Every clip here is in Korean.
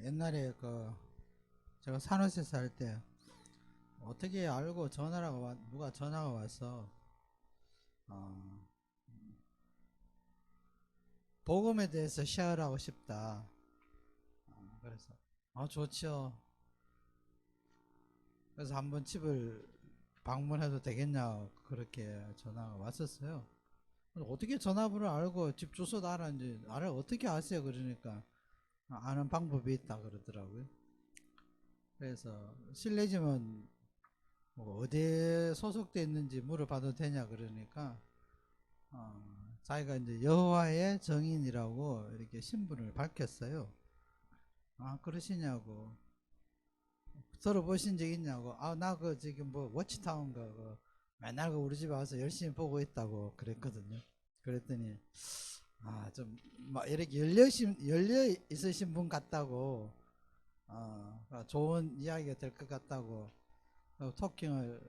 옛날에 제가 산호세 살 때 어떻게 알고 누가 전화가 와서 어, 복음에 대해서 쉐어를 하고 싶다. 그래서 좋죠. 그래서 한번 집을 방문해도 되겠냐 그렇게 전화가 왔었어요. 어떻게 전화번호를 알고 집 주소도 알았는지 나를 어떻게 아세요? 그러니까 아는 방법이 있다 그러더라고요. 그래서 실례지만 뭐 어디에 소속돼 있는지 물어봐도 되냐 그러니까 자기가 이제 여호와의 정인이라고 이렇게 신분을 밝혔어요. 그러시냐고. 들어보신 적 있냐고. 나 지금 뭐 워치타운 맨날 우리 집에 와서 열심히 보고 있다고 그랬거든요. 그랬더니 좀 막 이렇게 열려 있으신 분 같다고, 좋은 이야기가 될 것 같다고, 토킹을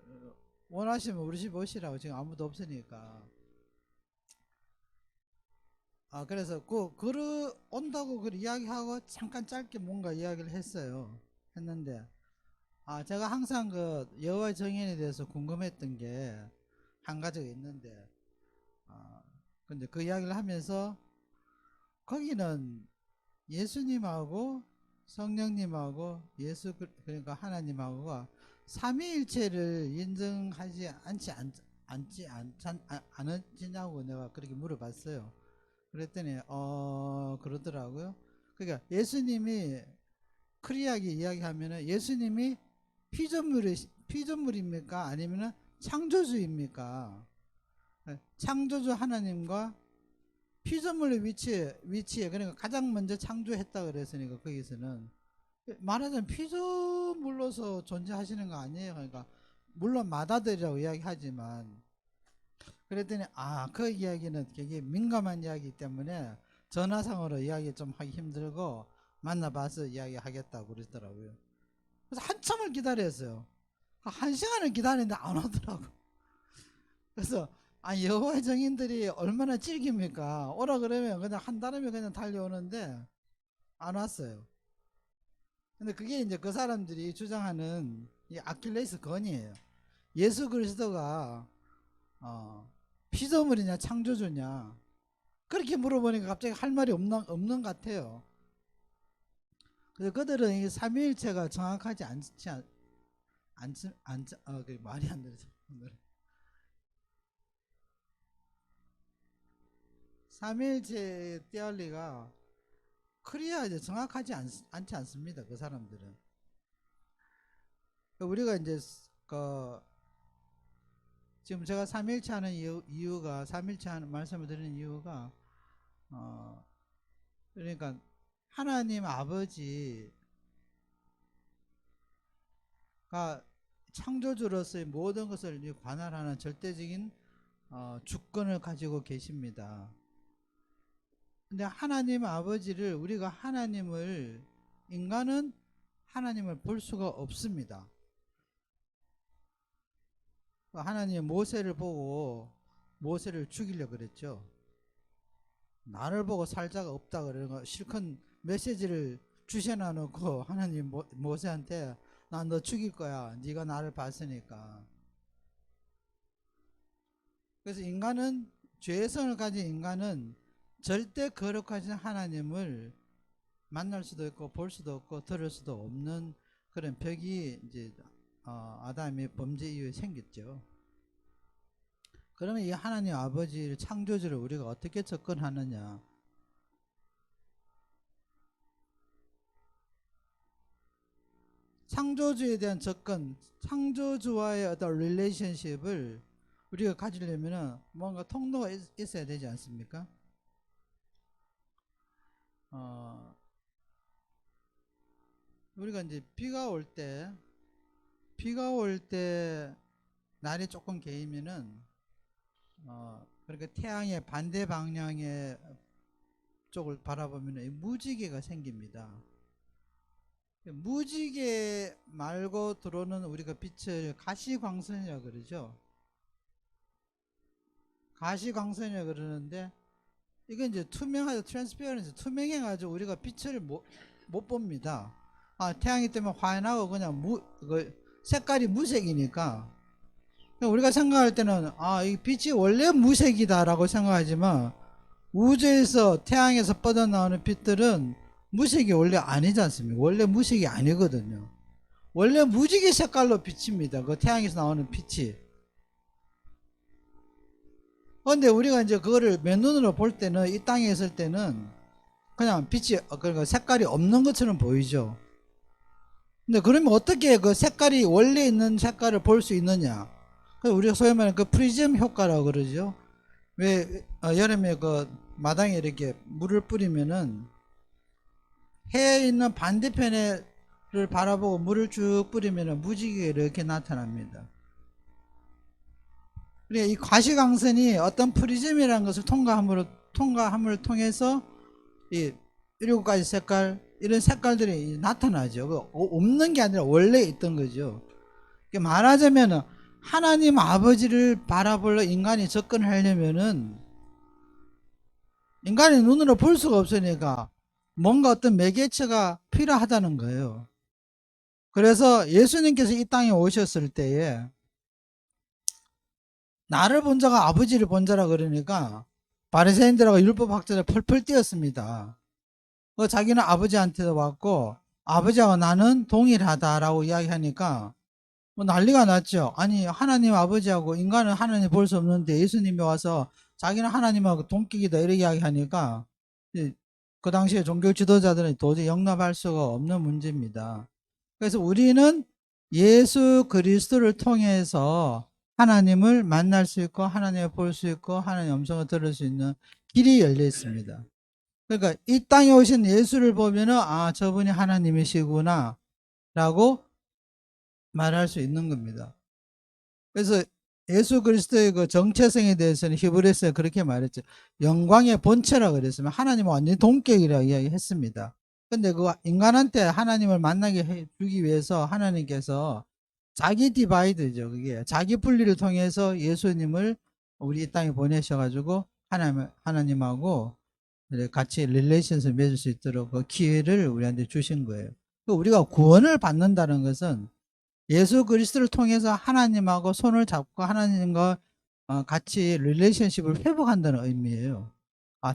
원하시면 우리 집 오시라고. 지금 아무도 없으니까. 그래서 온다고 그 이야기하고 잠깐 짧게 뭔가 이야기를 했어요. 했는데, 제가 항상 여호와의 정인에 대해서 궁금했던 게 한 가지가 있는데, 근데 그 이야기를 하면서 거기는 예수님하고 성령님하고 그러니까 하나님하고가 삼위일체를 인정하지 않으시냐고 내가 그렇게 물어봤어요. 그랬더니 그러더라고요. 그러니까 예수님이 크리하게 이야기하면은 예수님이 피조물입니까? 아니면은 창조주입니까? 창조주 하나님과 피조물의 위치에 그러니까 가장 먼저 창조했다 그랬으니까 거기서는 말하자면 피조물로서 존재하시는 거 아니에요. 그러니까 물론 마다들이라고 이야기하지만, 그랬더니 그 이야기는 되게 민감한 이야기이기 때문에 전화상으로 이야기 좀 하기 힘들고 만나봐서 이야기하겠다고 그러더라고요. 그래서 한참을 기다렸어요. 한 시간을 기다렸는데 안 오더라고. 그래서 여호와의 정인들이 얼마나 질깁니까? 오라 그러면 그냥 한 달이면 그냥 달려오는데 안 왔어요. 근데 그게 이제 그 사람들이 주장하는 이 아킬레스 건이에요. 예수 그리스도가 피조물이냐 창조주냐 그렇게 물어보니까 갑자기 할 말이 없는 것 같아요. 그래서 그들은 이 삼위일체가 정확하지 그 말이 안 되죠. 삼위일체의 띠알리가 크리아하게 정확하지 않지 않습니다. 그 사람들은. 우리가 이제 그 지금 제가 삼일체 하는 이유가 삼일체 하는 말씀을 드리는 이유가 그러니까 하나님 아버지가 창조주로서의 모든 것을 관할하는 절대적인 주권을 가지고 계십니다. 근데 하나님 아버지를 인간은 하나님을 볼 수가 없습니다. 하나님이 모세를 보고 모세를 죽이려고 그랬죠. 나를 보고 살 자가 없다 그러는 거 실컷 메시지를 주셔놔 놓고 하나님 모세한테 난 너 죽일 거야. 네가 나를 봤으니까. 그래서 죄성을 가진 인간은 절대 거룩하신 하나님을 만날 수도 있고 볼 수도 없고 들을 수도 없는 그런 벽이 이제 아담의 범죄 이후에 생겼죠. 그러면 이 하나님 아버지 창조주를 우리가 어떻게 접근하느냐? 창조주에 대한 접근, 창조주와의 어떤 릴레이션십을 우리가 가지려면 뭔가 통로가 있어야 되지 않습니까? 우리가 이제 비가 올 때 날이 조금 개이면은 그러니까 태양의 반대 방향의 쪽을 바라보면 무지개가 생깁니다. 무지개 말고 들어오는 우리가 빛을 가시광선이라고 그러죠. 가시광선이라고 그러는데 이게 이제 투명해가지고 우리가 빛을 못 봅니다. 태양이 때문에 환하고 그냥 색깔이 무색이니까 우리가 생각할 때는 이 빛이 원래 무색이다라고 생각하지만 우주에서 태양에서 뻗어나오는 빛들은 무색이 원래 아니지 않습니까? 원래 무색이 아니거든요. 원래 무지개 색깔로 비칩니다. 그 태양에서 나오는 빛이. 근데 우리가 이제 그거를 맨눈으로 볼 때는, 이 땅에 있을 때는 그냥 빛이, 그러니까 색깔이 없는 것처럼 보이죠. 근데 그러면 어떻게 그 색깔이 원래 있는 색깔을 볼 수 있느냐? 우리가 소위 말하는 그 프리즘 효과라고 그러죠. 왜 여름에 그 마당에 이렇게 물을 뿌리면은 해에 있는 반대편을 바라보고 물을 쭉 뿌리면은 무지개가 이렇게 나타납니다. 그러니까 이 과시광선이 어떤 프리즘이라는 것을 통과함을 통해서 이 7가지 색깔, 이런 색깔들이 나타나죠. 없는 게 아니라 원래 있던 거죠. 말하자면 하나님 아버지를 바라보려 인간이 접근하려면은 인간의 눈으로 볼 수가 없으니까 뭔가 어떤 매개체가 필요하다는 거예요. 그래서 예수님께서 이 땅에 오셨을 때에 나를 본 자가 아버지를 본 자라 그러니까 바리새인들하고 율법학자들 펄펄 뛰었습니다. 자기는 아버지한테도 왔고 아버지하고 나는 동일하다라고 이야기하니까 난리가 났죠. 아니 하나님 아버지하고 인간은 하나님 볼 수 없는데 예수님이 와서 자기는 하나님하고 동격이다 이렇게 이야기하니까 그 당시에 종교 지도자들은 도저히 용납할 수가 없는 문제입니다. 그래서 우리는 예수 그리스도를 통해서 하나님을 만날 수 있고 하나님을 볼 수 있고 하나님의 음성을 들을 수 있는 길이 열려 있습니다. 그러니까 이 땅에 오신 예수를 보면은 저분이 하나님이시구나 라고 말할 수 있는 겁니다. 그래서 예수 그리스도의 그 정체성에 대해서는 히브리서에 그렇게 말했죠. 영광의 본체라 그랬으면 하나님은 완전히 동격이라고 이야기했습니다. 근데 그 인간한테 하나님을 만나게 해주기 위해서 하나님께서 자기 디바이드죠. 그게 자기 분리를 통해서 예수님을 우리 이 땅에 보내셔가지고 하나님하고 같이 릴레이션을 맺을 수 있도록 그 기회를 우리한테 주신 거예요. 우리가 구원을 받는다는 것은 예수 그리스도를 통해서 하나님하고 손을 잡고 하나님과 같이 릴레이션십을 회복한다는 의미예요.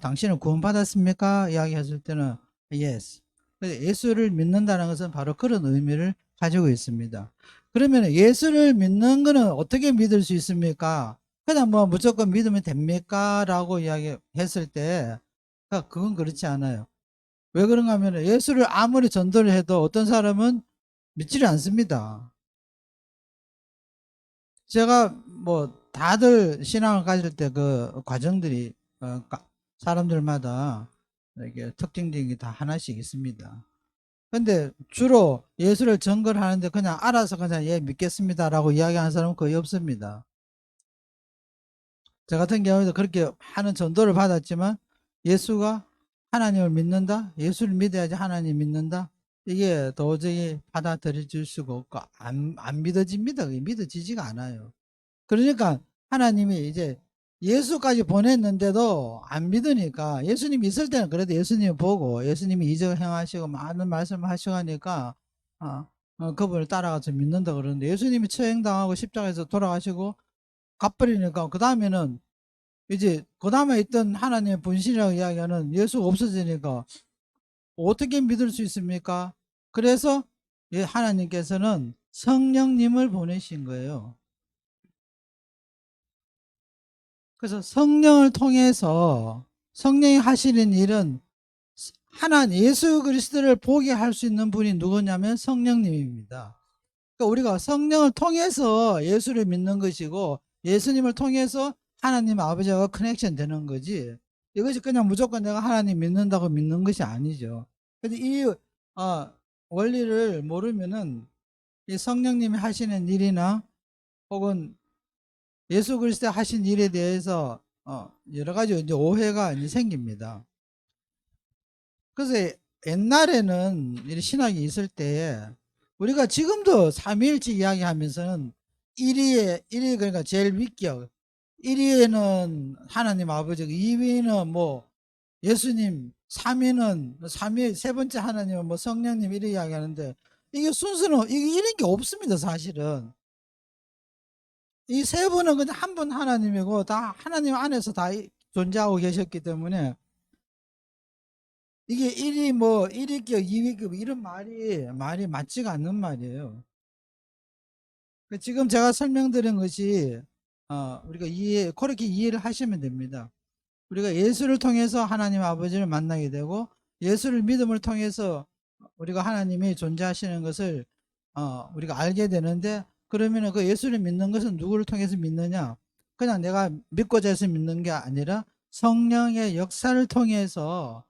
당신은 구원받았습니까? 이야기했을 때는 yes. 예수를 믿는다는 것은 바로 그런 의미를 가지고 있습니다. 그러면 예수를 믿는 것은 어떻게 믿을 수 있습니까? 그냥 무조건 믿으면 됩니까? 라고 이야기했을 때 그건 그렇지 않아요. 왜 그런가 하면 예수를 아무리 전도를 해도 어떤 사람은 믿지를 않습니다. 제가 다들 신앙을 가질 때 그 과정들이 사람들마다 이렇게 특징적인 게 다 하나씩 있습니다. 근데 주로 예수를 증거하는데 그냥 알아서 그냥 믿겠습니다라고 이야기하는 사람은 거의 없습니다. 저 같은 경우에도 그렇게 하는 전도를 받았지만 예수가 하나님을 믿는다? 예수를 믿어야지 하나님 믿는다? 이게 도저히 받아들여질 수가 없고 안 믿어집니다. 믿어지지가 않아요. 그러니까 하나님이 이제 예수까지 보냈는데도 안 믿으니까 예수님 있을 때는 그래도 예수님 보고 예수님이 이적을 행하시고 많은 말씀을 하시고 하니까 그분을 따라가서 믿는다 그러는데 예수님이 처형당하고 십자가에서 돌아가시고 갚버리니까 그 다음에는 이제 그 다음에 있던 하나님의 분신이라고 이야기하는 예수가 없어지니까 어떻게 믿을 수 있습니까? 그래서 하나님께서는 성령님을 보내신 거예요. 그래서 성령을 통해서 성령이 하시는 일은 하나님 예수 그리스도를 보게 할 수 있는 분이 누구냐면 성령님입니다. 그러니까 우리가 성령을 통해서 예수를 믿는 것이고 예수님을 통해서 하나님 아버지와 커넥션 되는 거지 이것이 그냥 무조건 내가 하나님 믿는다고 믿는 것이 아니죠. 근데 이 원리를 모르면은 이 성령님이 하시는 일이나 혹은 예수 그리스도 하신 일에 대해서 여러 가지 이제 오해가 이제 생깁니다. 그래서 옛날에는 이 신학이 있을 때 우리가 지금도 삼위일체 이야기하면서는 1위 그러니까 제일 윗격 1위에는 하나님 아버지고 2위는 예수님, 삼위 세 번째 하나님은 뭐 성령님 이렇게 이야기하는데 이게 순서는 이게 이런 게 없습니다, 사실은. 이 세 분은 그냥 한 분 하나님이고 다 하나님 안에서 다 존재하고 계셨기 때문에 이게 1위 뭐 1위급, 2위급 이런 말이 맞지가 않는 말이에요. 지금 제가 설명드린 것이 우리가 그렇게 이해를 하시면 됩니다. 우리가 예수를 통해서 하나님 아버지를 만나게 되고 예수를 믿음을 통해서 우리가 하나님이 존재하시는 것을 우리가 알게 되는데, 그러면 그 예수를 믿는 것은 누구를 통해서 믿느냐? 그냥 내가 믿고자 해서 믿는 게 아니라 성령의 역사를 통해서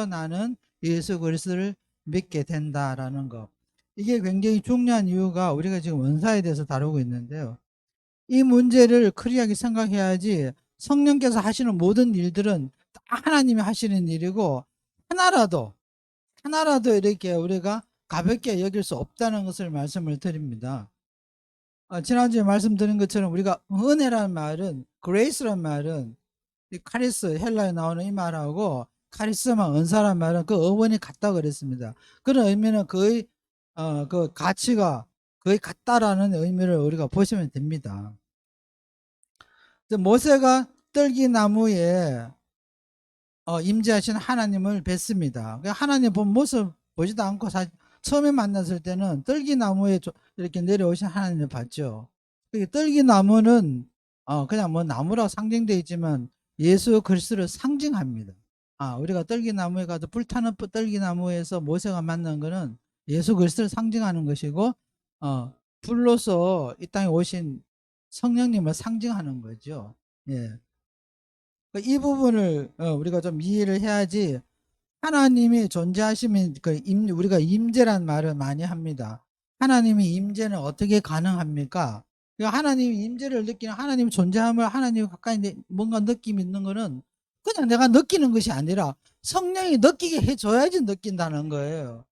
나는 예수 그리스도를 믿게 된다라는 것. 이게 굉장히 중요한 이유가 우리가 지금 은사에 대해서 다루고 있는데요. 이 문제를 클리어하게 생각해야지 성령께서 하시는 모든 일들은 다 하나님이 하시는 일이고 하나라도 이렇게 우리가 가볍게 여길 수 없다는 것을 말씀을 드립니다. 지난주에 말씀드린 것처럼 우리가 은혜라는 말은, 그레이스라는 말은 이 카리스, 헬라에 나오는 이 말하고 카리스마, 은사라는 말은 그 어원이 같다고 그랬습니다. 그런 의미는 거의 그 가치가 거의 같다라는 의미를 우리가 보시면 됩니다. 모세가 떨기나무에 임재하신 하나님을 뵀습니다. 하나님 본 모습 보지도 않고 처음에 만났을 때는 떨기나무에 이렇게 내려오신 하나님을 봤죠. 떨기나무는 그냥 뭐 나무라고 상징되어 있지만 예수 그리스도를 상징합니다. 우리가 떨기나무에 가도 불타는 떨기나무에서 모세가 만난 것은 예수 그리스도를 상징하는 것이고 불로서 이 땅에 오신 성령님을 상징하는 거죠. 예. 이 부분을 우리가 좀 이해를 해야지 하나님이 존재하시면 우리가 임재란 말을 많이 합니다. 하나님의 임재는 어떻게 가능합니까? 하나님의 임재를 느끼는, 하나님 존재함을 하나님 가까이 뭔가 느낌이 있는 거는 그냥 내가 느끼는 것이 아니라 성령이 느끼게 해줘야지 느낀다는 거예요.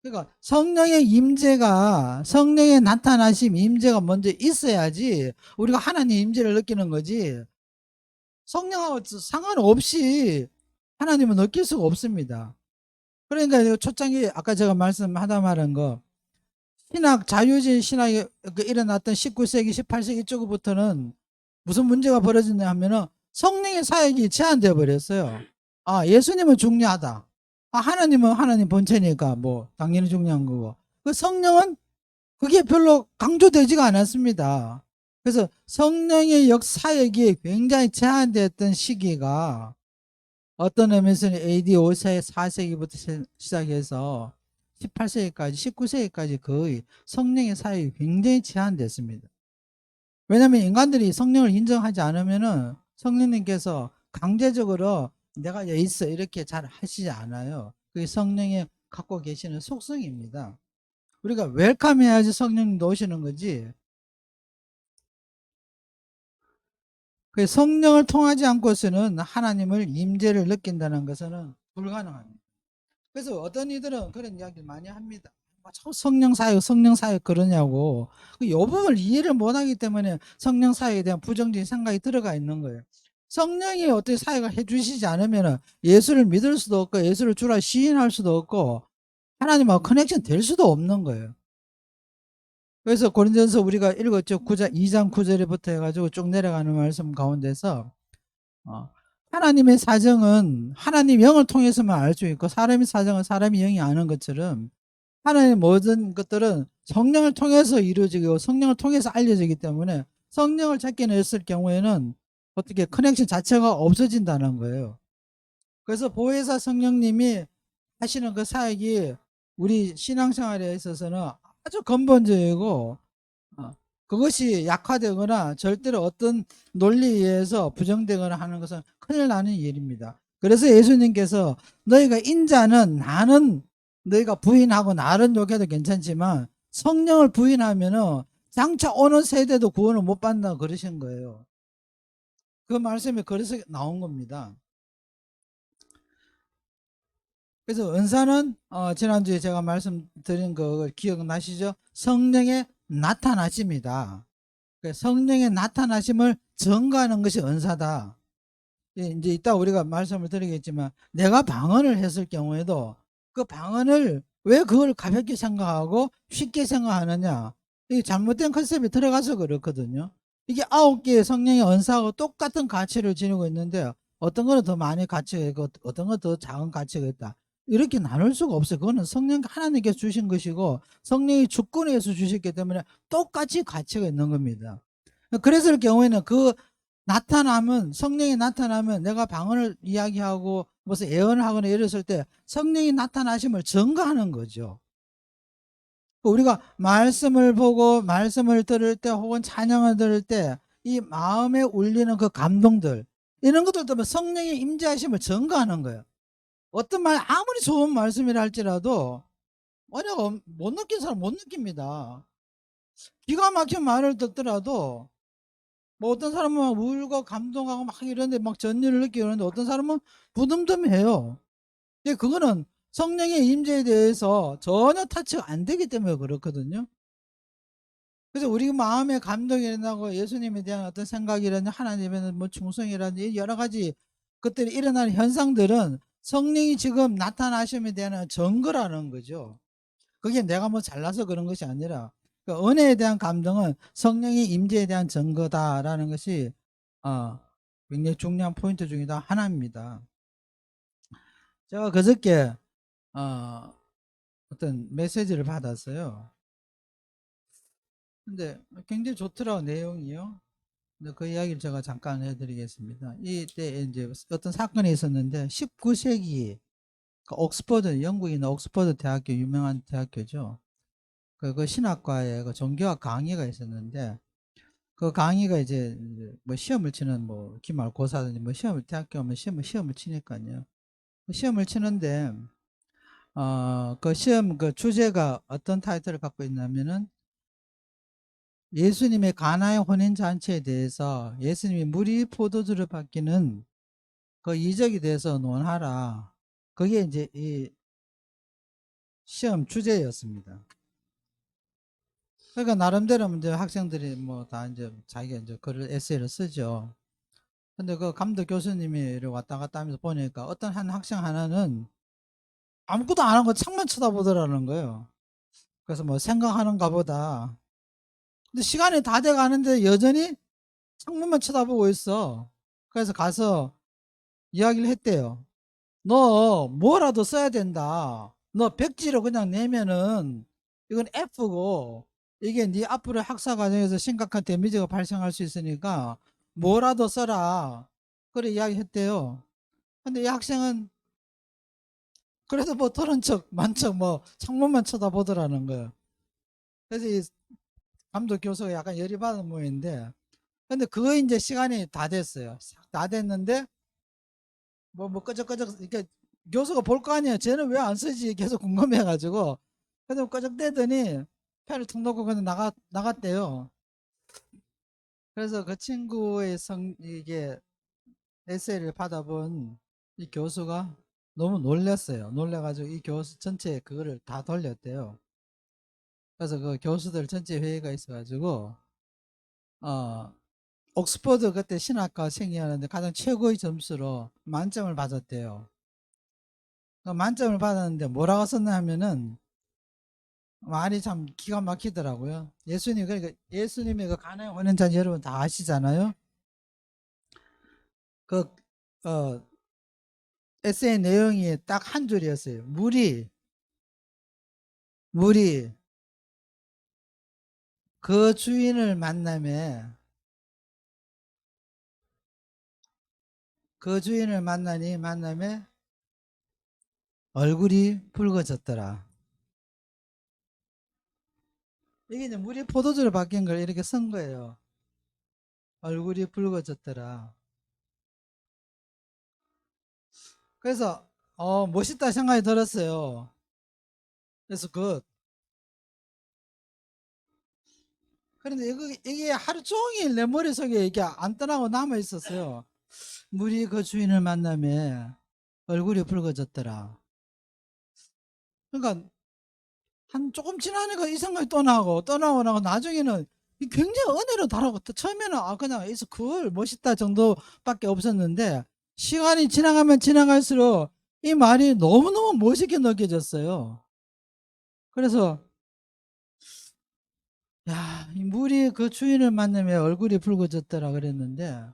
그러니까 성령의 임재가, 성령의 나타나심, 임재가 먼저 있어야지 우리가 하나님의 임재를 느끼는 거지, 성령하고 상관없이 하나님은 느낄 수가 없습니다. 그러니까 초창기 아까 제가 말씀하다 말한 거, 자유주의 신학이 일어났던 19세기, 18세기 쪽부터는 무슨 문제가 벌어졌냐 하면은 성령의 사역이 제한되어 버렸어요. 예수님은 중요하다. 하나님은 하나님 본체니까 뭐 당연히 중요한 거고, 그 성령은 그게 별로 강조되지가 않았습니다. 그래서 성령의 사역이 굉장히 제한되었던 시기가 어떤 의미에서는 AD 5세, 4세기부터 시작해서 18세기까지, 19세기까지 거의 성령의 사역이 굉장히 제한됐습니다. 왜냐하면 인간들이 성령을 인정하지 않으면은 성령님께서 강제적으로 내가 여기 있어 이렇게 잘 하시지 않아요. 그게 성령이 갖고 계시는 속성입니다. 우리가 웰컴 해야지 성령님도 오시는 거지, 성령을 통하지 않고서는 하나님을 임재를 느낀다는 것은 불가능합니다. 그래서 어떤 이들은 그런 이야기를 많이 합니다. 성령 사역 그러냐고. 이 부분을 이해를 못하기 때문에 성령 사역에 대한 부정적인 생각이 들어가 있는 거예요. 성령이 어떻게 사역을 해주시지 않으면 예수를 믿을 수도 없고 예수를 주라 시인할 수도 없고 하나님하고 커넥션 될 수도 없는 거예요. 그래서 고린도전서 우리가 읽었죠. 2장 9절부터 해가지고 쭉 내려가는 말씀 가운데서 하나님의 사정은 하나님 영을 통해서만 알 수 있고 사람의 사정은 사람이 영이 아는 것처럼 하나님의 모든 것들은 성령을 통해서 이루어지고 성령을 통해서 알려지기 때문에 성령을 찾겨냈을 경우에는 어떻게 커넥션 자체가 없어진다는 거예요. 그래서 보혜사 성령님이 하시는 그 사역이 우리 신앙생활에 있어서는 아주 근본적이고 그것이 약화되거나 절대로 어떤 논리에 의해서 부정되거나 하는 것은 큰일 나는 일입니다. 그래서 예수님께서 너희가 인자는 나는 너희가 부인하고 나를 욕해도 괜찮지만 성령을 부인하면은 장차 오는 세대도 구원을 못 받는다 그러신 거예요. 그 말씀이 그래서 나온 겁니다. 그래서 은사는 지난주에 제가 말씀드린 거 기억나시죠? 성령의 나타나심이다. 성령의 나타나심을 증거하는 것이 은사다. 이제 이따 우리가 말씀을 드리겠지만 내가 방언을 했을 경우에도 그 방언을 왜 그걸 가볍게 생각하고 쉽게 생각하느냐, 이게 잘못된 컨셉이 들어가서 그렇거든요. 이게 9개의 성령의 언사하고 똑같은 가치를 지니고 있는데 어떤 거는 더 많이 가치가 있고 어떤 건 더 작은 가치가 있다, 이렇게 나눌 수가 없어요. 그거는 성령 하나님께서 주신 것이고 성령이 주권에서 주셨기 때문에 똑같이 가치가 있는 겁니다. 그랬을 경우에는 그 나타나면, 성령이 나타나면 내가 방언을 이야기하고 무슨 예언을 하거나 이랬을 때 성령이 나타나심을 증거하는 거죠. 우리가 말씀을 보고 말씀을 들을 때 혹은 찬양을 들을 때 이 마음에 울리는 그 감동들, 이런 것들 때문에 성령의 임재하심을 증거하는 거예요. 어떤 말 아무리 좋은 말씀이라 할지라도 만약 못 느낀 사람 못 느낍니다. 기가 막힌 말을 듣더라도 뭐 어떤 사람은 막 울고 감동하고 막 이런데 막 전율을 느끼고 그러는데 어떤 사람은 부듬듬해요. 근데 그거는 성령의 임재에 대해서 전혀 타치가 안 되기 때문에 그렇거든요. 그래서 우리 마음에 감동이 일어나고 예수님에 대한 어떤 생각이라든지 하나님에 대한 뭐 충성이라든지 여러 가지 것들이 일어나는 현상들은 성령이 지금 나타나심에 대한 증거라는 거죠. 그게 내가 뭐 잘나서 그런 것이 아니라 그 은혜에 대한 감동은 성령의 임재에 대한 증거다라는 것이 굉장히 중요한 포인트 중이다 하나입니다. 제가 그저께 어떤 메시지를 받았어요. 근데 굉장히 좋더라고, 내용이요. 근데 그 이야기를 제가 잠깐 해드리겠습니다. 이때 이제 어떤 사건이 있었는데 19세기 옥스퍼드, 영국에 있는 옥스퍼드 대학교, 유명한 대학교죠. 그 신학과에 그 종교학 강의가 있었는데 그 강의가 이제 뭐 시험을 치는 뭐 기말고사든지 뭐 시험을 대학교 오면 시험을 치니까요. 시험을 치는데 그 시험 그 주제가 어떤 타이틀을 갖고 있냐면은 예수님의 가나의 혼인 잔치에 대해서 예수님이 물이 포도주를 바뀌는 그 이적에 대해서 논하라. 그게 이제 이 시험 주제였습니다. 그러니까 나름대로 이제 학생들이 뭐 다 이제 자기가 이제 글을 에세이를 쓰죠. 근데 그 감독 교수님이 이렇게 왔다 갔다 하면서 보니까 어떤 한 학생 하나는 아무것도 안 하고 창만 쳐다보더라는 거예요. 그래서 뭐 생각하는가 보다. 근데 시간이 다 돼 가는데 여전히 창문만 쳐다보고 있어. 그래서 가서 이야기를 했대요. 너 뭐라도 써야 된다. 너 백지로 그냥 내면은 이건 F고 이게 네 앞으로 학사 과정에서 심각한 데미지가 발생할 수 있으니까 뭐라도 써라. 그래 이야기했대요. 근데 이 학생은 그래도 뭐 들은 척 만척 뭐 창문만 쳐다보더라는 거예요. 그래서 이 감독 교수가 약간 열이 받은 모양인데, 근데 그거 이제 시간이 다 됐어요. 다 됐는데 뭐 끄적끄적 이렇게 교수가 볼 거 아니에요. 쟤는 왜 안 쓰지? 계속 궁금해가지고. 그래서 끄적대더니 펜을 툭 놓고 그냥 나갔대요. 그래서 그 친구의 이게 에세이를 받아본 이 교수가 너무 놀랐어요. 놀래가지고 이 교수 전체 그거를 다 돌렸대요. 그래서 그 교수들 전체 회의가 있어가지고 옥스퍼드 그때 신학과 생이었는데 가장 최고의 점수로 만점을 받았대요. 그 만점을 받았는데 뭐라고 썼나 하면은 말이 참 기가 막히더라고요. 예수님, 그러니까 예수님의 그 가나의 혼인잔치 여러분 다 아시잖아요. 그 에세이 내용이 딱 한 줄이었어요. 물이 그 주인을 만남에 얼굴이 붉어졌더라. 이게 이제 물이 포도주로 바뀐 걸 이렇게 쓴 거예요. 얼굴이 붉어졌더라. 그래서 멋있다 생각이 들었어요. 그래서 그런데 이게 하루 종일 내 머릿속에 이게 안 떠나고 남아 있었어요. 물이 그 주인을 만남에 얼굴이 붉어졌더라. 그러니까 한 조금 지나니까 이 생각이 떠나고 나고 나중에는 굉장히 은혜로 다루고, 처음에는 그냥 있어, 멋있다 정도밖에 없었는데 시간이 지나가면 지나갈수록 이 말이 너무너무 멋있게 느껴졌어요. 그래서 야, 이 물이 그 주인을 만나면 얼굴이 붉어졌더라 그랬는데,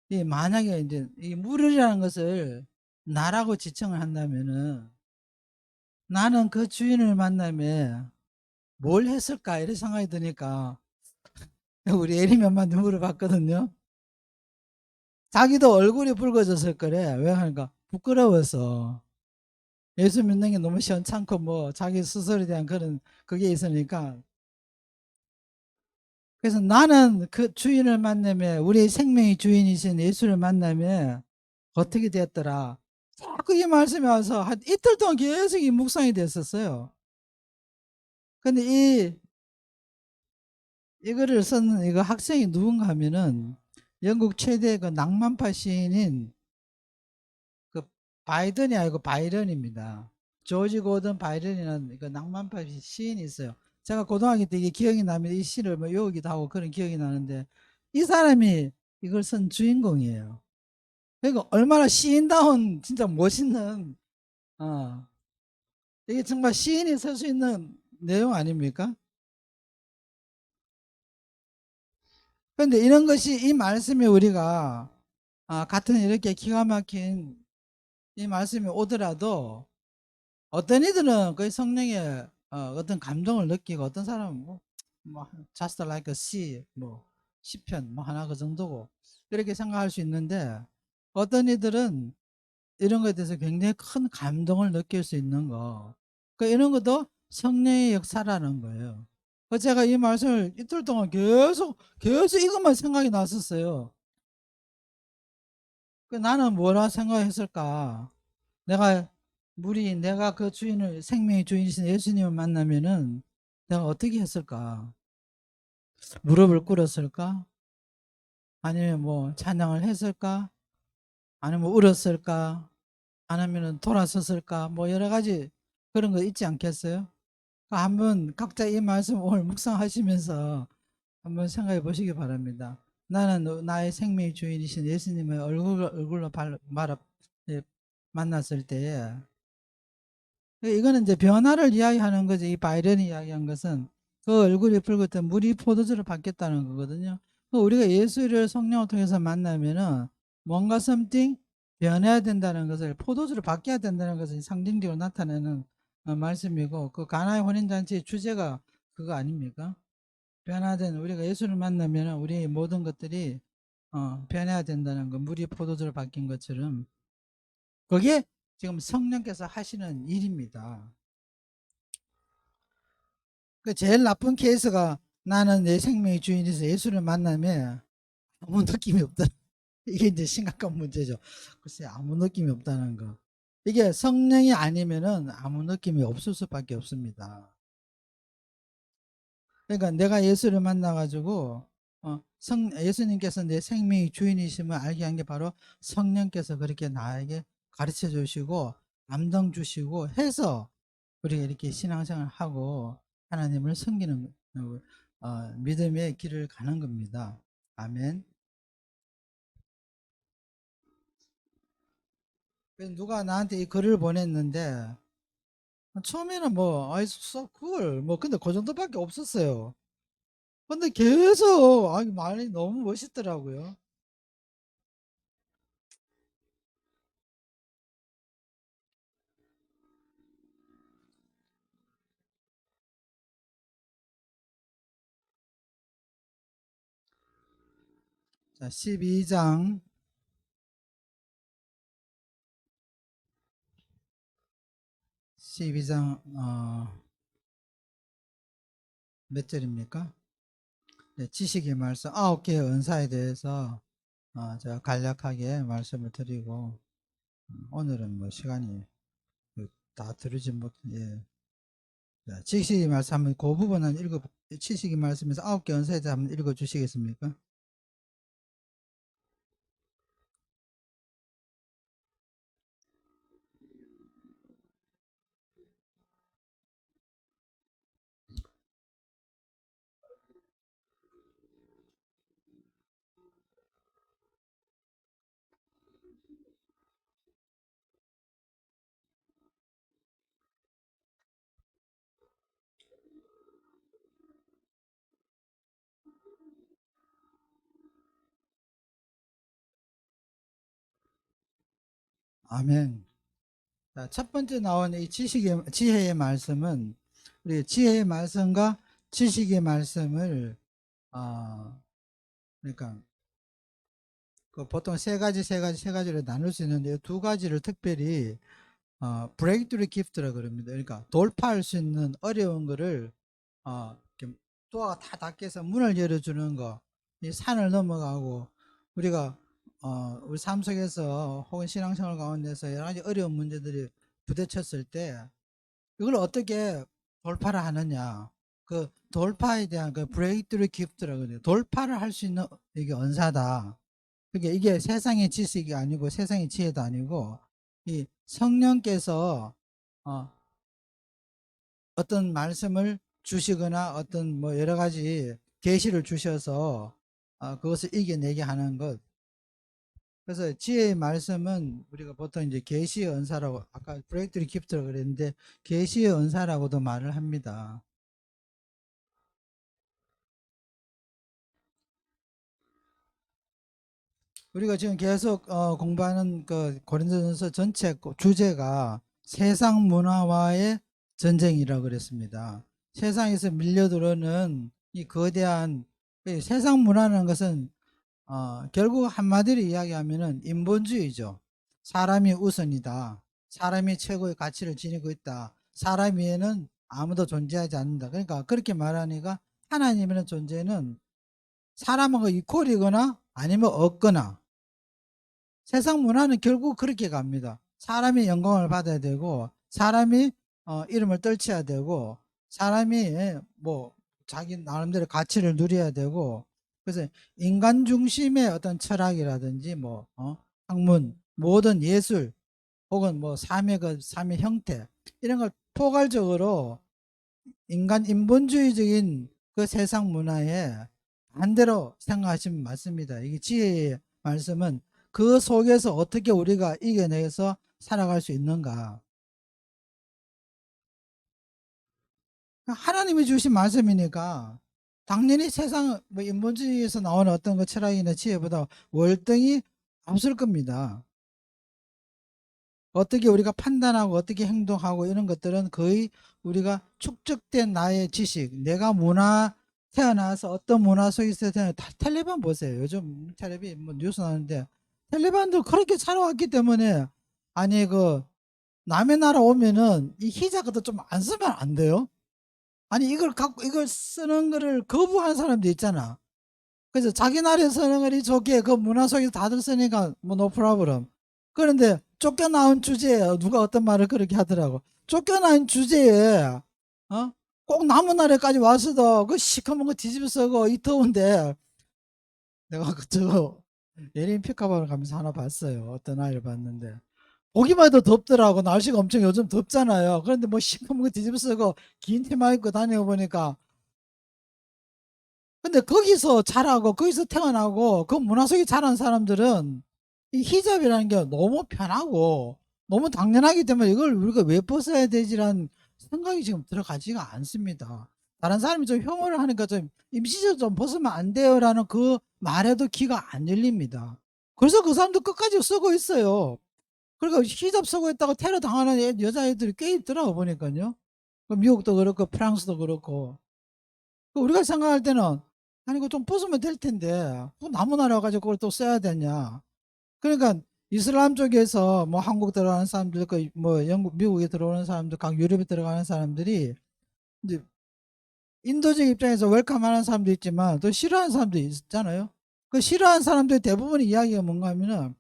이 만약에 이제 이 물이라는 것을 나라고 지칭을 한다면은 나는 그 주인을 만나면 뭘 했을까 이런 생각이 드니까 우리 예림이 엄마한테 물어봤거든요. 자기도 얼굴이 붉어졌을 거래. 왜 하니까 부끄러워서. 예수 믿는 게 너무 시원찮고 뭐 자기 스스로에 대한 그런 그게 있으니까. 그래서 나는 그 주인을 만나면 우리 생명의 주인이신 예수를 만나면 어떻게 됐더라. 자꾸 이 말씀이 와서 한 이틀 동안 계속 이 묵상이 됐었어요. 근데 이거를 쓴 이거 학생이 누군가 하면은 영국 최대 그 낭만파 시인인 그 바이든이 아니고 바이런입니다. 조지 고든 바이런이라는 그 낭만파 시인이 있어요. 제가 고등학교 때 이게 기억이 나면 이 시를 뭐 외우기도 하고 그런 기억이 나는데 이 사람이 이걸 쓴 주인공이에요. 그러니까 얼마나 시인다운 진짜 멋있는 어, 이게 정말 시인이 쓸 수 있는 내용 아닙니까? 그런데 이런 것이 이 말씀이 우리가 같은 이렇게 기가 막힌 이 말씀이 오더라도 어떤 이들은 그 성령의 어떤 감동을 느끼고 어떤 사람은 뭐 just like a sea 뭐 시편 뭐 하나 그 정도고 이렇게 생각할 수 있는데 어떤 이들은 이런 것에 대해서 굉장히 큰 감동을 느낄 수 있는 거. 그 이런 것도 성령의 역사라는 거예요. 제가 이 말씀을 이틀 동안 계속 이것만 생각이 났었어요. 나는 뭐라 생각했을까? 내가 내가 그 주인을 생명의 주인이신 예수님을 만나면은 내가 어떻게 했을까? 무릎을 꿇었을까? 아니면 뭐 찬양을 했을까? 아니면 뭐 울었을까? 아니면 돌아섰을까? 뭐 여러 가지 그런 거 있지 않겠어요? 한번 각자 이 말씀 오늘 묵상하시면서 한번 생각해 보시기 바랍니다. 나는 나의 생명의 주인이신 예수님의 얼굴로 예, 만났을 때에 이거는 이제 변화를 이야기하는 거지. 이 바이런이 이야기한 것은 그 얼굴이 붉었던 물이 포도주로 바뀌었다는 거거든요. 우리가 예수를 성령을 통해서 만나면은 뭔가 something 변해야 된다는 것을 포도주로 바뀌어야 된다는 것을 상징적으로 나타내는 말씀이고 그 가나의 혼인잔치의 주제가 그거 아닙니까? 변화된 우리가 예수를 만나면 우리의 모든 것들이 변해야 된다는 거 물이 포도주로 바뀐 것처럼 그게 지금 성령께서 하시는 일입니다. 그 제일 나쁜 케이스가 나는 내 생명의 주인이서 예수를 만나면 아무 느낌이 없다. 이게 이제 심각한 문제죠. 글쎄 아무 느낌이 없다는 거. 이게 성령이 아니면은 아무 느낌이 없을 수밖에 없습니다. 그러니까 내가 예수를 만나가지고 예수님께서 내 생명의 주인이심을 알게 한 게 바로 성령께서 그렇게 나에게 가르쳐 주시고 감동 주시고 해서 우리가 이렇게 신앙생활 하고 하나님을 섬기는 믿음의 길을 가는 겁니다. 아멘. 누가 나한테 이 글을 보냈는데 처음에는 뭐 I so cool 뭐 근데 그 정도밖에 없었어요. 근데 계속 말이 너무 멋있더라고요. 자, 12장 12장 몇 절입니까? 네, 지식의 말씀 9개의 은사에 대해서 제가 간략하게 말씀을 드리고 오늘은 뭐 시간이 다 들으지 못 예. 자, 지식의 말씀 한번 그 부분은 지식의 말씀에서 9개 은사에 대해서 한번 읽어 주시겠습니까? 아멘. 자, 첫 번째 나온 이 지혜의 말씀은 우리 지혜의 말씀과 지식의 말씀을 그러니까 그 보통 세 가지로 나눌 수 있는데 두 가지를 특별히 브레이크트루 기프트라 그럽니다. 그러니까 돌파할 수 있는 어려운 거를 이렇게 도어가 다 닫혀서 문을 열어주는 거, 이 산을 넘어가고 우리가 우리 삶 속에서 혹은 신앙생활 가운데서 여러 가지 어려운 문제들이 부딪혔을 때 이걸 어떻게 돌파를 하느냐. 그 돌파에 대한 그 브레이크트루 기프트라고 그래요. 돌파를 할 수 있는 이게 언사다. 그게 이게 세상의 지식이 아니고 세상의 지혜도 아니고 이 성령께서 어, 어떤 말씀을 주시거나 어떤 뭐 여러 가지 계시를 주셔서 그것을 이겨내게 하는 것. 그래서 지혜의 말씀은 우리가 보통 이제 계시의 은사라고 아까 브레이크트루 기프트라고 그랬는데 계시의 은사라고도 말을 합니다. 우리가 지금 계속 공부하는 그 고린도전서 전체 주제가 세상 문화와의 전쟁이라고 그랬습니다. 세상에서 밀려 들어오는 이 거대한 이 세상 문화라는 것은 결국 한마디로 이야기하면은 인본주의죠. 사람이 우선이다. 사람이 최고의 가치를 지니고 있다. 사람 위에는 아무도 존재하지 않는다. 그러니까 그렇게 말하니까 하나님의 존재는 사람하고 이퀄이거나 아니면 없거나 세상 문화는 결국 그렇게 갑니다. 사람이 영광을 받아야 되고 사람이 이름을 떨쳐야 되고 사람이 뭐 자기 나름대로 가치를 누려야 되고 그래서 인간 중심의 어떤 철학이라든지 뭐 학문 모든 예술 혹은 뭐 삶의 형태 이런 걸 포괄적으로 인간 인본주의적인 그 세상 문화에 반대로 생각하시면 맞습니다. 이게 지혜의 말씀은 그 속에서 어떻게 우리가 이겨내서 살아갈 수 있는가. 하나님이 주신 말씀이니까 당연히 세상 뭐 인본주의에서 나오는 어떤 그 철학이나 지혜보다 월등히 앞설 겁니다. 어떻게 우리가 판단하고 어떻게 행동하고 이런 것들은 거의 우리가 축적된 나의 지식, 내가 태어나서 어떤 문화 속에서 텔레비전 보세요. 요즘 텔레비 뭐 뉴스 나오는데 텔레비전도 그렇게 살아왔기 때문에 아니 그 남의 나라 오면은 이 희자가도 좀 안 쓰면 안 돼요? 아니 이걸 갖고 이걸 쓰는 거를 거부하는 사람도 있잖아. 그래서 자기 나라에 쓰는 거리 좋게 그 문화 속에서 다들 쓰니까 뭐 노 프라브럼. 그런데 쫓겨나온 주제에 누가 어떤 말을 그렇게 하더라고. 쫓겨난 주제에 꼭 남은 나라까지 와서도 그 시커먼 거 뒤집어 쓰고 이 더운데 내가 그저 예린 피카방을 가면서 하나 봤어요. 어떤 아이를 봤는데 보기만 해도 덥더라고. 날씨가 엄청 요즘 덥잖아요. 그런데 뭐 시커먼 거 뒤집어 쓰고 긴 치마 입고 다니고 보니까 근데 거기서 자라고 거기서 태어나고 그 문화 속에 자란 사람들은 이 히잡이라는 게 너무 편하고 너무 당연하기 때문에 이걸 우리가 왜 벗어야 되지라는 생각이 지금 들어가지가 않습니다. 다른 사람이 좀 혐오를 하니까 좀 임시적으로 좀 벗으면 안 돼요라는 그 말에도 귀가 안 열립니다. 그래서 그 사람도 끝까지 쓰고 있어요. 그러니까 히잡 쓰고 있다고 테러 당하는 여자애들이 꽤 있더라고 보니까요. 그 미국도 그렇고 프랑스도 그렇고 우리가 생각할 때는 아니 이거 좀 벗으면 될 텐데 뭐 남은 나라 가지고 그걸 또 써야 되냐. 그러니까 이슬람 쪽에서 뭐 한국 들어가는 사람들 뭐 영국 미국에 들어오는 사람들 각 유럽에 들어가는 사람들이 이제 인도적 입장에서 웰컴하는 사람도 있지만 또 싫어하는 사람도 있잖아요. 그 싫어하는 사람들의 대부분의 이야기가 뭔가 하면은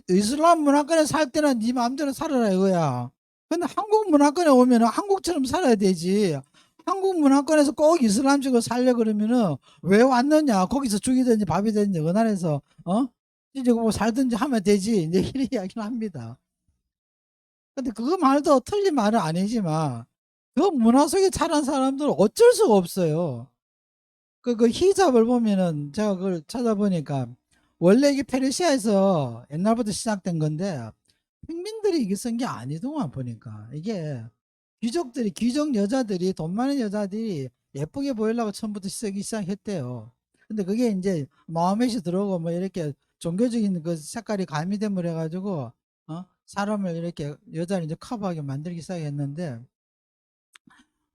이슬람 문화권에 살 때는 네 마음대로 살아라 이거야. 근데 한국 문화권에 오면은 한국처럼 살아야 되지. 한국 문화권에서 꼭 이슬람식으로 살려 그러면은 왜 왔느냐? 거기서 죽이든지 밥이든지 어느 나라에서 이제 뭐 살든지 하면 되지. 이제 이런 이야기를 합니다. 근데 그거 말도 틀린 말은 아니지만 그 문화 속에 자란 사람들은 어쩔 수가 없어요. 그 히잡을 보면은 제가 그걸 찾아보니까 원래 이게 페르시아에서 옛날부터 시작된 건데 평민들이 이게 쓴 게 아니더만 보니까 이게 귀족 여자들이 돈 많은 여자들이 예쁘게 보이려고 처음부터 쓰기 시작했대요. 근데 그게 이제 마음에서 들어오고 뭐 이렇게 종교적인 그 색깔이 가미됨을 해가지고 사람을 이렇게 여자를 이제 커버하게 만들기 시작했는데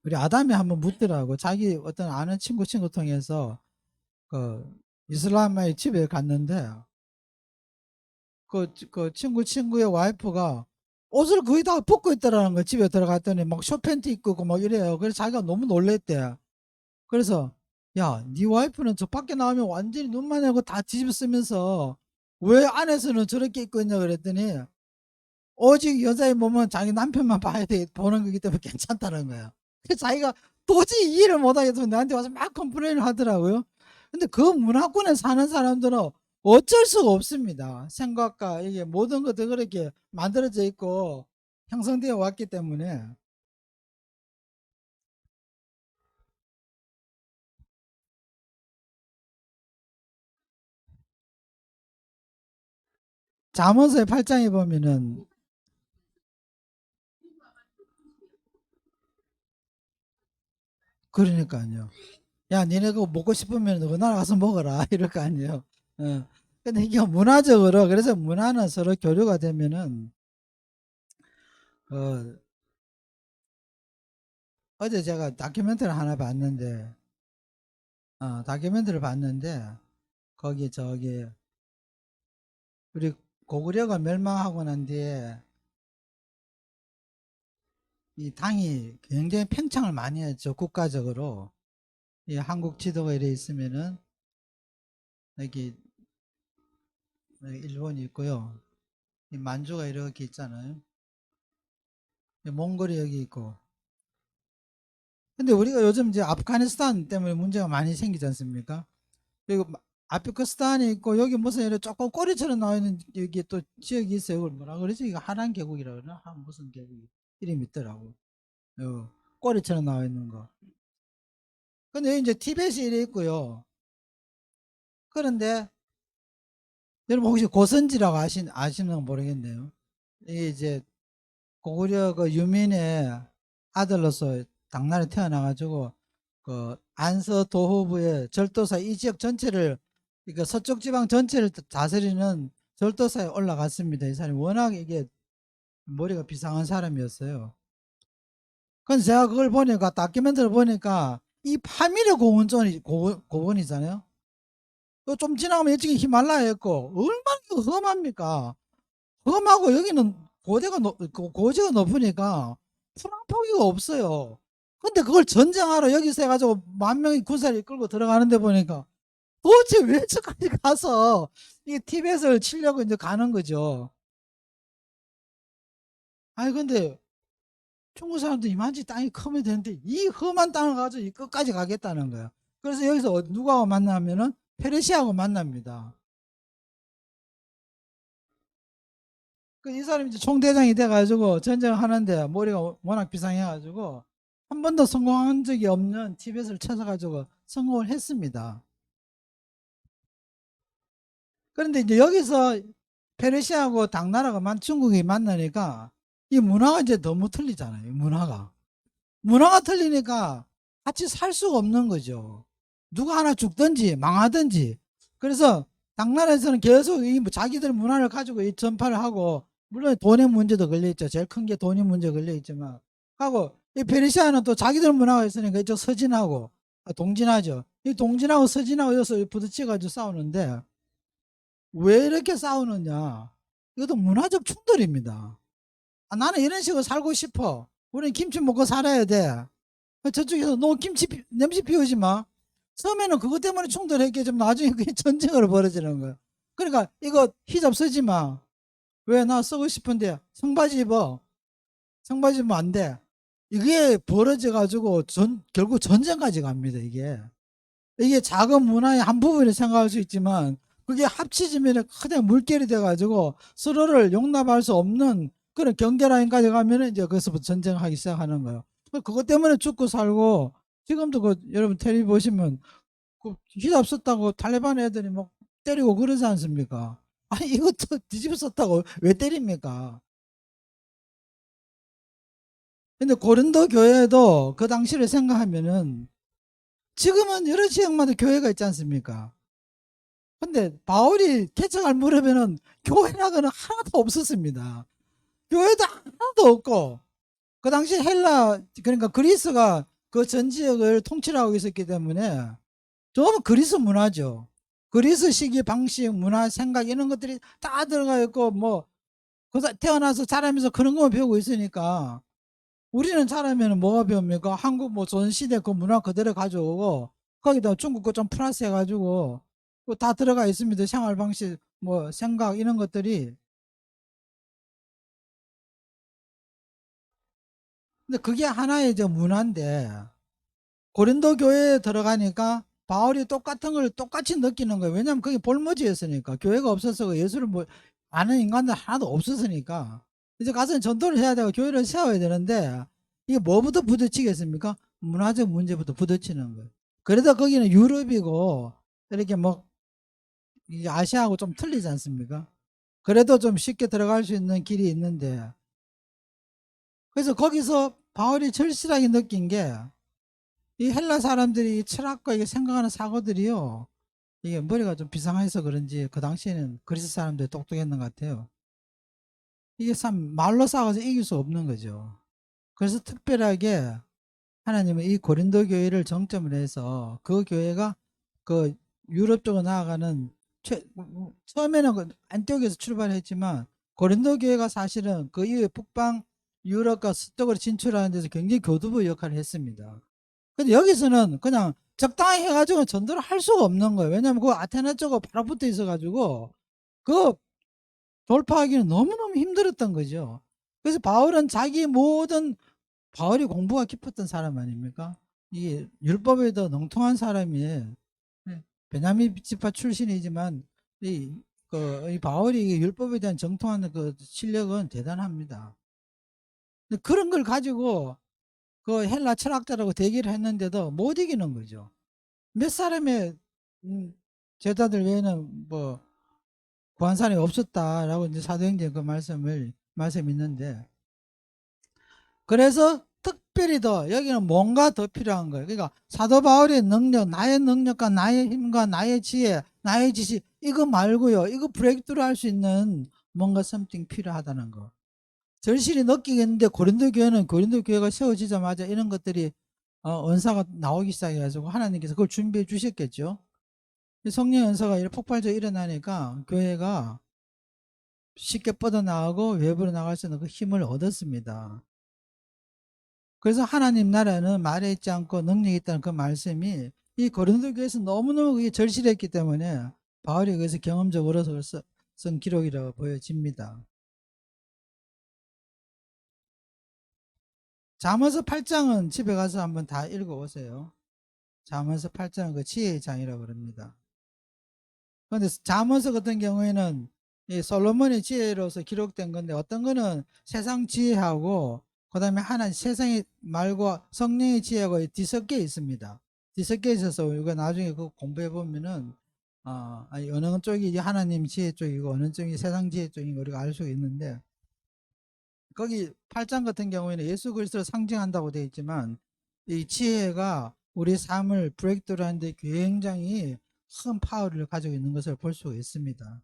우리 아담이 한번 묻더라고. 자기 어떤 아는 친구 통해서 그 이슬람의 집에 갔는데 그 친구의 와이프가 옷을 거의 다 벗고 있더라는 거. 집에 들어갔더니 막 쇼팬티 입고 있고 막 이래요. 그래서 자기가 너무 놀랬대. 그래서 야, 네 와이프는 저 밖에 나오면 완전히 눈만 내고 다 뒤집어 쓰면서 왜 안에서는 저렇게 입고 있냐 그랬더니 오직 여자의 몸은 자기 남편만 봐야 돼 보는 거기 때문에 괜찮다는 거야. 그래서 자기가 도저히 이해를 못하겠어서 나한테 와서 막 컴플레인을 하더라고요. 근데 그 문화권에 사는 사람들은 어쩔 수가 없습니다. 생각과 이게 모든 것들 그렇게 만들어져 있고 형성되어 왔기 때문에. 잠언서의 8장에 보면은 그러니까요. 야, 니네 그거 먹고 싶으면 너 나라 가서 먹어라. 이럴 거 아니에요. 어. 근데 이게 문화적으로, 그래서 문화는 서로 교류가 되면은, 어, 어제 제가 다큐멘터리 하나 봤는데, 다큐멘터리를 봤는데, 거기 저기, 우리 고구려가 멸망하고 난 뒤에, 이 당이 굉장히 팽창을 많이 했죠. 국가적으로. 이 한국 지도가 이래 있으면은, 여기, 일본이 있고요. 이 만주가 이렇게 있잖아요. 몽골이 여기 있고, 근데 우리가 요즘 이제 아프가니스탄 때문에 문제가 많이 생기지 않습니까? 그리고 아프가니스탄이 있고 여기 무슨 이렇게 조금 꼬리처럼 나와 있는 여기 또 지역이 있어요. 이걸 뭐라 그러지? 이거 하란 계곡이라 그러나? 무슨 계곡 이름이 있더라고. 꼬리처럼 나와 있는 거. 근데 여기 이제 티벳이 이래 있고요. 그런데 여러분 혹시 고선지라고 아시는 건 모르겠네요. 이게 이제 고구려 그 유민의 아들로서 당나라에 태어나가지고 그 안서 도호부의 절도사 이 지역 전체를 그러니까 서쪽 지방 전체를 다스리는 절도사에 올라갔습니다. 이 사람이 워낙 이게 머리가 비상한 사람이었어요. 근데 제가 그걸 보니까 다큐멘터리를 보니까 이 파미르 고원이잖아요. 좀 지나가면 이쪽이 히말라야였고 얼마나 험합니까? 험하고 여기는 고지가 높으니까 풀한포기가 없어요. 근데 그걸 전쟁하러 여기서 해가지고 10,000명의 군사를 끌고 들어가는데 보니까 도대체 왜 저까지 가서 이 티벳을 치려고 이제 가는 거죠. 아니 근데 중국 사람도 이만치 땅이 크면 되는데 이 험한 땅을 가지고 이 끝까지 가겠다는 거야. 그래서 여기서 누구하고 만나면은 페르시아하고 만납니다. 이 사람이 이제 총대장이 돼가지고 전쟁을 하는데 머리가 워낙 비상해가지고 한 번도 성공한 적이 없는 티벳을 찾아가지고 성공을 했습니다. 그런데 이제 여기서 페르시아하고 당나라가 중국이 만나니까 이 문화가 이제 너무 틀리잖아요. 문화가 틀리니까 같이 살 수가 없는 거죠. 누가 하나 죽든지 망하든지. 그래서 당나라에서는 계속 이 자기들 문화를 가지고 이 전파를 하고 물론 돈의 문제도 걸려 있죠. 제일 큰 게 돈의 문제 걸려 있지만 하고 이 페르시아는 또 자기들 문화가 있으니까 이쪽 서진하고 동진하죠. 이 동진하고 서진하고 여기서 부딪혀 가지고 싸우는데 왜 이렇게 싸우느냐? 이것도 문화적 충돌입니다. 나는 이런 식으로 살고 싶어. 우리는 김치 먹고 살아야 돼. 저쪽에서 너 냄새 피우지 마. 처음에는 그것 때문에 충돌했겠지만 나중에 그게 전쟁으로 벌어지는 거야. 그러니까 이거 히잡 쓰지 마. 왜 나 쓰고 싶은데 청바지 입어. 청바지 입으면 안 돼. 이게 벌어져 가지고 결국 전쟁까지 갑니다. 이게 작은 문화의 한 부분을 생각할 수 있지만 그게 합치지면 크게 물결이 돼가지고 서로를 용납할 수 없는 그런 경계 라인까지 가면은 이제 거기서부터 전쟁하기 시작하는 거예요. 그것 때문에 죽고 살고 지금도 여러분 텔레비 보시면 히잡 썼다고 탈레반 애들이 막 때리고 그러지 않습니까? 아니 이것도 뒤집어 썼다고 왜 때립니까? 근데 고린도 교회도 그 당시를 생각하면은 지금은 여러 지역마다 교회가 있지 않습니까? 근데 바울이 개척할 무렵에는 교회라고는 하나도 없었습니다. 교회도 하나도 없고, 그 당시 헬라, 그러니까 그리스가 그 전 지역을 통치하고 있었기 때문에 좀 그리스 문화죠. 그리스 시기 방식, 문화, 생각 이런 것들이 다 들어가 있고 뭐 태어나서 자라면서 그런 것만 배우고 있으니까 우리는 자라면 뭐가 배웁니까? 한국 뭐 조선시대 그 문화 그대로 가져오고 거기다 중국 거 좀 플러스 해가지고 다 들어가 있습니다. 생활 방식, 뭐 생각 이런 것들이. 근데 그게 하나의 저 문화인데 고린도 교회에 들어가니까 바울이 똑같은 걸 똑같이 느끼는 거예요. 왜냐하면 그게 볼모지였으니까. 교회가 없어서 예수를 뭐 아는 인간들 하나도 없었으니까. 이제 가서 전도를 해야 되고 교회를 세워야 되는데 이게 뭐부터 부딪히겠습니까? 문화적 문제부터 부딪히는 거예요. 그래도 거기는 유럽이고 이렇게 뭐 아시아하고 좀 틀리지 않습니까? 그래도 좀 쉽게 들어갈 수 있는 길이 있는데, 그래서 거기서 바울이 절실하게 느낀 게 이 헬라 사람들이 철학과 이게 생각하는 사고들이요, 이게 머리가 좀 비상해서 그런지 그 당시에는 그리스 사람들이 똑똑했는 것 같아요. 이게 참 말로 싸워서 이길 수 없는 거죠. 그래서 특별하게 하나님은 이 고린도 교회를 정점으로 해서 그 교회가 그 유럽 쪽으로 나아가는 처음에는 그 안티옥에서 출발했지만 고린도 교회가 사실은 그 이후에 북방 유럽과 서쪽으로 진출하는 데서 굉장히 교두보 역할을 했습니다. 근데 여기서는 그냥 적당히 해가지고 전도를 할 수가 없는 거예요. 왜냐하면 그 아테네 쪽하고 바로 붙어 있어가지고 그 돌파하기는 너무너무 힘들었던 거죠. 그래서 바울은 자기 모든, 바울이 공부가 깊었던 사람 아닙니까? 이 율법에도 능통한 사람이, 베냐민 지파 출신이지만 이 바울이 율법에 대한 정통한 그 실력은 대단합니다. 근데 그런 걸 가지고 그 헬라 철학자라고 대기를 했는데도 못 이기는 거죠. 몇 사람의 제자들 외에는 뭐 구한 사람이 없었다라고 이제 사도행전 그 말씀 있는데, 그래서 특별히 더 여기는 뭔가 더 필요한 거예요. 그러니까 사도 바울의 능력, 나의 능력과 나의 힘과 나의 지혜, 나의 지식 이거 말고요, 이거 브레이크트루 할 수 있는 뭔가 something 필요하다는 거 절실히 느끼겠는데, 고린도 교회가 세워지자마자 이런 것들이 은사가 나오기 시작해가지고 하나님께서 그걸 준비해 주셨겠죠. 성령 은사가 이렇게 폭발적으로 일어나니까 교회가 쉽게 뻗어나가고 외부로 나갈 수 있는 그 힘을 얻었습니다. 그래서 하나님 나라는 말에 있지 않고 능력이 있다는 그 말씀이 이 고린도 교회에서 너무너무 그게 절실했기 때문에 바울이 그래서 경험적으로 쓴 기록이라고 보여집니다. 잠언서 8장은 집에 가서 한번 다 읽어보세요. 잠언서 8장은 그 지혜의 장이라고 그럽니다. 그런데 잠언서 같은 경우에는 이 솔로몬의 지혜로서 기록된 건데, 어떤 거는 세상 지혜하고 그다음에 하나님 세상의 말과 성령의 지혜가 뒤섞여 있습니다. 뒤섞여 있어서 이거 나중에 그 공부해 보면은 어느 쪽이 하나님 지혜 쪽이고 어느 쪽이 세상 지혜 쪽인 거 우리가 알 수 있는데, 거기 8장 같은 경우에는 예수 그리스도를 상징한다고 되어 있지만 이 지혜가 우리 삶을 브레이크트루 하는데 굉장히 큰 파워를 가지고 있는 것을 볼 수 있습니다.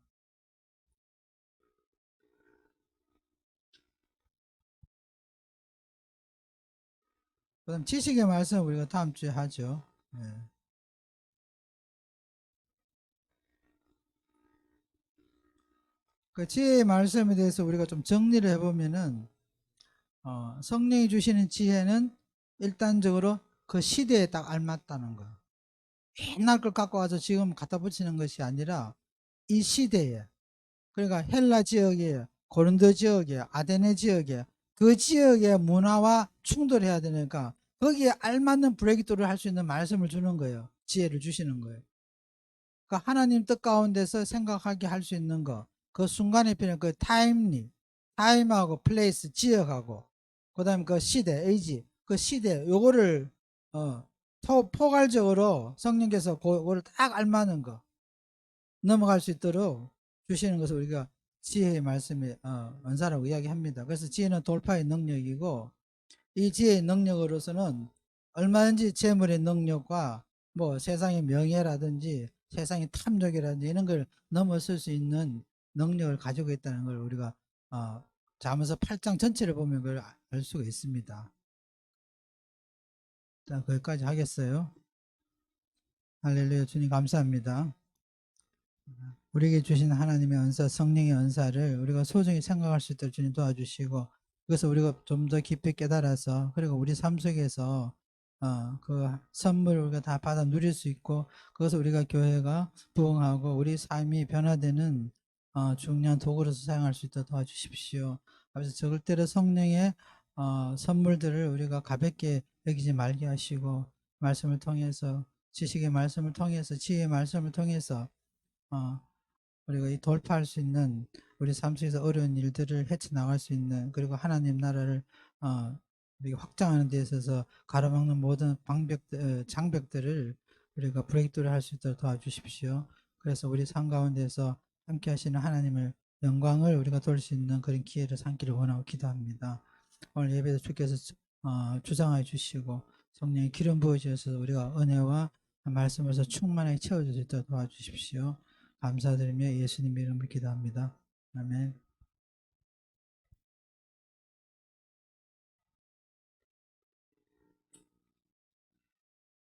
그다음 지식의 말씀 우리가 다음 주에 하죠. 네. 그 지혜의 말씀에 대해서 우리가 좀 정리를 해보면은 성령이 주시는 지혜는 일단적으로 그 시대에 딱 알맞다는 거. 옛날 걸 갖고 와서 지금 갖다 붙이는 것이 아니라 이 시대에, 그러니까 헬라 지역에, 고린도 지역에, 아테네 지역에, 그 지역의 문화와 충돌해야 되니까 거기에 알맞는 브레이크트루를 할 수 있는 말씀을 주는 거예요. 지혜를 주시는 거예요. 그러니까 하나님 뜻 가운데서 생각하게 할 수 있는 거, 그 순간에 필요한 그 타임하고 플레이스, 지역하고 그다음에 그 시대, 에이지, 그 시대 요거를 포괄적으로 성령께서 그거를 딱 알맞는 거 넘어갈 수 있도록 주시는 것을 우리가 지혜의 말씀에 은사라고 이야기합니다. 그래서 지혜는 돌파의 능력이고, 이 지혜의 능력으로서는 얼마든지 재물의 능력과 뭐 세상의 명예라든지 세상의 탐욕이라든지 이런 걸 넘어설 수 있는 능력을 가지고 있다는 걸 우리가 잠언서 8장 전체를 보면 그걸 알 수가 있습니다. 자, 거기까지 하겠어요. 할렐루야. 주님 감사합니다. 우리에게 주신 하나님의 은사, 성령의 은사를 우리가 소중히 생각할 수 있도록 주님 도와주시고, 그래서 우리가 좀 더 깊이 깨달아서, 그리고 우리 삶 속에서 그 선물을 우리가 다 받아 누릴 수 있고, 그것을 우리가 교회가 부흥하고 우리 삶이 변화되는 중요한 도구로서 사용할 수 있도록 도와주십시오. 그래서 절대로 성령의 선물들을 우리가 가볍게 여기지 말게 하시고, 말씀을 통해서, 지식의 말씀을 통해서, 지혜의 말씀을 통해서 우리가 이 돌파할 수 있는, 우리 삶 속에서 어려운 일들을 헤쳐나갈 수 있는, 그리고 하나님 나라를 우리가 확장하는 데 있어서 가로막는 모든 장벽들을 우리가 브레이크를 할 수 있도록 도와주십시오. 그래서 우리 삶 가운데서 함께 하시는 하나님을, 영광을 우리가 돌 수 있는 그런 기회를 삼기를 원하고 기도합니다. 오늘 예배도 주께서 주장해 주시고 성령의 기름 부어주셔서 우리가 은혜와 말씀에서 충만하게 채워줄 수 있도록 도와주십시오. 감사드리며 예수님의 이름으로 기도합니다. 아멘.